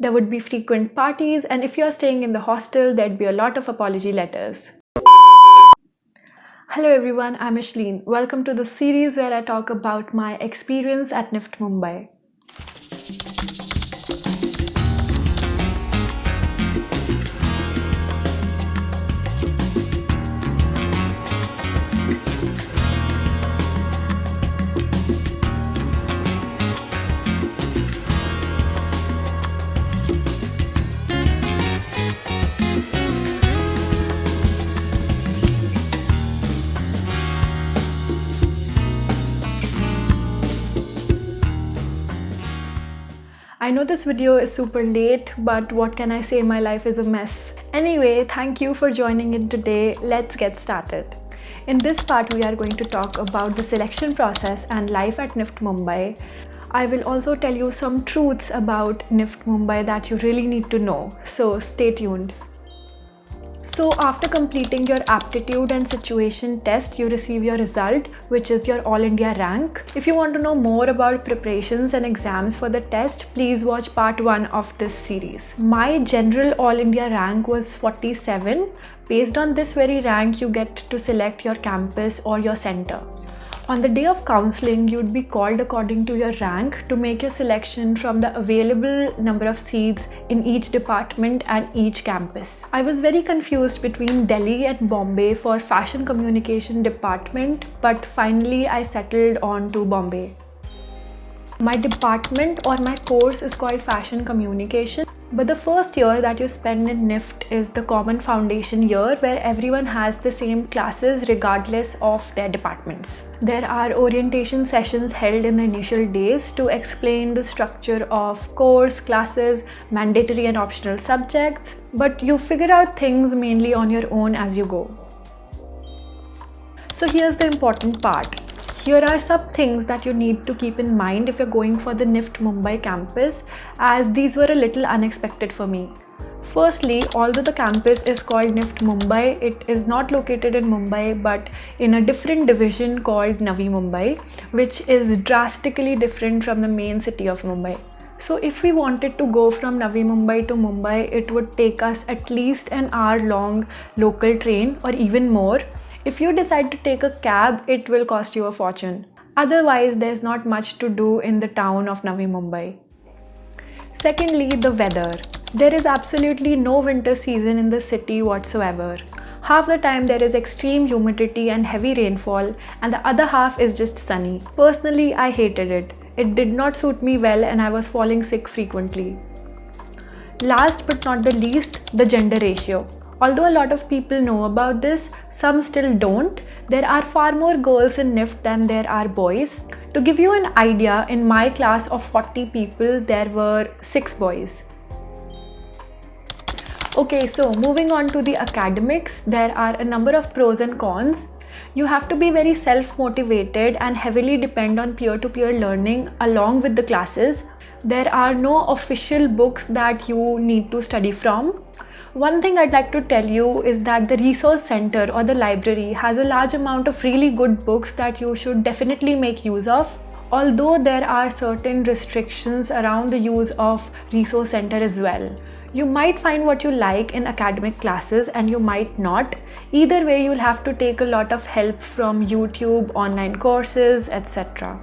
There would be frequent parties, and if you're staying in the hostel, there'd be a lot of apology letters. Hello everyone, I'm Ashleen. Welcome to the series where I talk about my experience at Nift Mumbai. I know this video is super late, but what can I say, my life is a mess. Anyway, thank you for joining in today. Let's get started. In this part, we are going to talk about the selection process and life at Nift Mumbai. I will also tell you some truths about Nift Mumbai that you really need to know, so stay tuned. So after completing your aptitude and situation test, you receive your result, which is your All India rank. If you want to know more about preparations and exams for the test, please watch part 1 of this series. My general All India rank was 47. Based on this very rank, you get to select your campus or your center. On the day of counseling, you'd be called according to your rank to make your selection from the available number of seats in each department and each campus. I was very confused between Delhi and Bombay for fashion communication department, but finally I settled on to Bombay. My department or my course is called fashion communication. But the first year that you spend in Nift is the common foundation year where everyone has the same classes regardless of their departments. There are orientation sessions held in the initial days to explain the structure of course, classes, mandatory and optional subjects, but you figure out things mainly on your own as you go. So here's the important part. Here are some things that you need to keep in mind if you're going for the Nift Mumbai campus, as these were a little unexpected for me. Firstly, although the campus is called Nift Mumbai, it is not located in Mumbai but in a different division called Navi Mumbai, which is drastically different from the main city of Mumbai. So if we wanted to go from Navi Mumbai to Mumbai, it would take us at least an hour long local train or even more. If you decide to take a cab, it will cost you a fortune. Otherwise, there's not much to do in the town of Navi Mumbai. Secondly, the weather. There is absolutely no winter season in the city whatsoever. Half the time there is extreme humidity and heavy rainfall, and the other half is just sunny. Personally, I hated it. It did not suit me well and I was falling sick frequently. Last but not the least, the gender ratio. Although a lot of people know about this, some still don't. There are far more girls in Nift than there are boys. To give you an idea, in my class of 40 people, there were 6 boys. Okay, so moving on to the academics, there are a number of pros and cons. You have to be very self-motivated and heavily depend on peer-to-peer learning along with the classes. There are no official books that you need to study from. One thing I'd like to tell you is that the resource center or the library has a large amount of really good books that you should definitely make use of. Although there are certain restrictions around the use of resource center as well. You might find what you like in academic classes and you might not. Either way, you'll have to take a lot of help from YouTube, online courses, etc.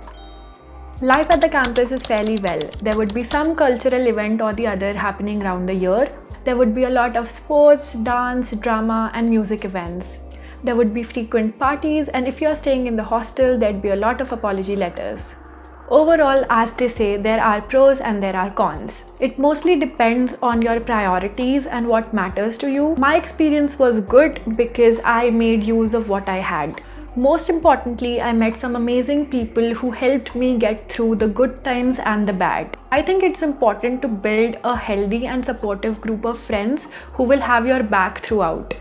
Life at the campus is fairly well. There would be some cultural event or the other happening around the year. There would be a lot of sports, dance, drama and music events. There would be frequent parties, and if you're staying in the hostel, there'd be a lot of apology letters. Overall, as they say, there are pros and there are cons. It mostly depends on your priorities and what matters to you. My experience was good because I made use of what I had. Most importantly, I met some amazing people who helped me get through the good times and the bad. I think it's important to build a healthy and supportive group of friends who will have your back throughout.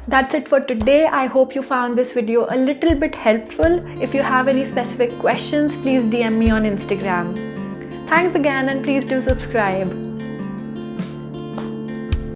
That's it for today. I hope you found this video a little bit helpful. If you have any specific questions, please DM me on Instagram. Thanks again and please do subscribe.